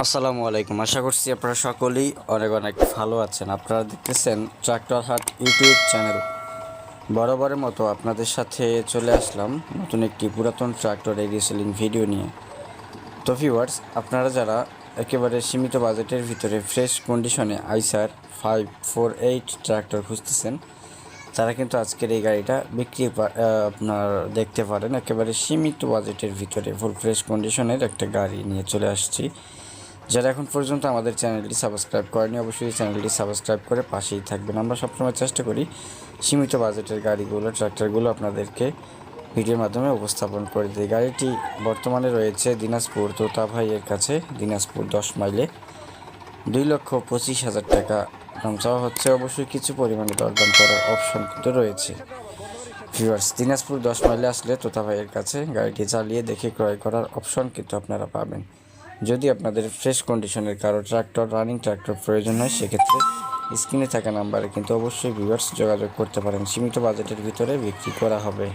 আসসালামু আলাইকুম। আশা করছি আপনারা সকলেই অনেক অনেক ভালো আছেন। আপনারা দেখতেছেন ট্রাক্টর হাট ইউটিউব চ্যানেল। বরাবরের মতো আপনাদের সাথে চলে আসলাম নতুন একটি পুরাতন ট্রাক্টরের রিসেলিং ভিডিও নিয়ে। তো ভিউয়ার্স, আপনারা যারা একেবারে সীমিত বাজেটের ভিতরে ফ্রেশ কন্ডিশনে আইসার 548 ট্রাক্টর খুঁজতেছেন, তারা কিন্তু আজকের এই গাড়িটা আপনার দেখতে পারেন। একেবারে সীমিত বাজেটের ভিতরে ফুল ফ্রেশ কন্ডিশনের একটা গাড়ি নিয়ে চলে আসছি। যারা এখন পর্যন্ত আমাদের চ্যানেলটি সাবস্ক্রাইব করেনি, অবশ্যই চ্যানেলটি সাবস্ক্রাইব করে পাশেই থাকবেন। আমরা সবসময় চেষ্টা করি সীমিত বাজেটের গাড়িগুলো, ট্রাক্টরগুলো আপনাদেরকে ভিডিওর মাধ্যমে উপস্থাপন করে দিই। গাড়িটি বর্তমানে রয়েছে দিনাজপুর তোতা ভাইয়ের কাছে, দিনাজপুর 10 মাইলে। 2,25,000 টাকা দাম চাওয়া হচ্ছে। অবশ্যই কিছু পরিমাণে দরদাম করার অপশন কিন্তু রয়েছে। ভিউয়ার্স, দিনাজপুর 10 মাইলে আসলে তোতা ভাইয়ের কাছে গাড়িটি চালিয়ে দেখে ক্রয় করার অপশন কিন্তু আপনারা পাবেন। যদি আপনাদের ফ্রেশ কন্ডিশনের কারো ট্রাক্টর, রানিং ট্রাক্টর প্রয়োজন হয়, সেক্ষেত্রে স্ক্রিনে থাকা নাম্বারে কিন্তু অবশ্যই ভিউয়ার্স যোগাযোগ করতে পারেন। সীমিত বাজেটের ভিতরে বিক্রি করা হবে।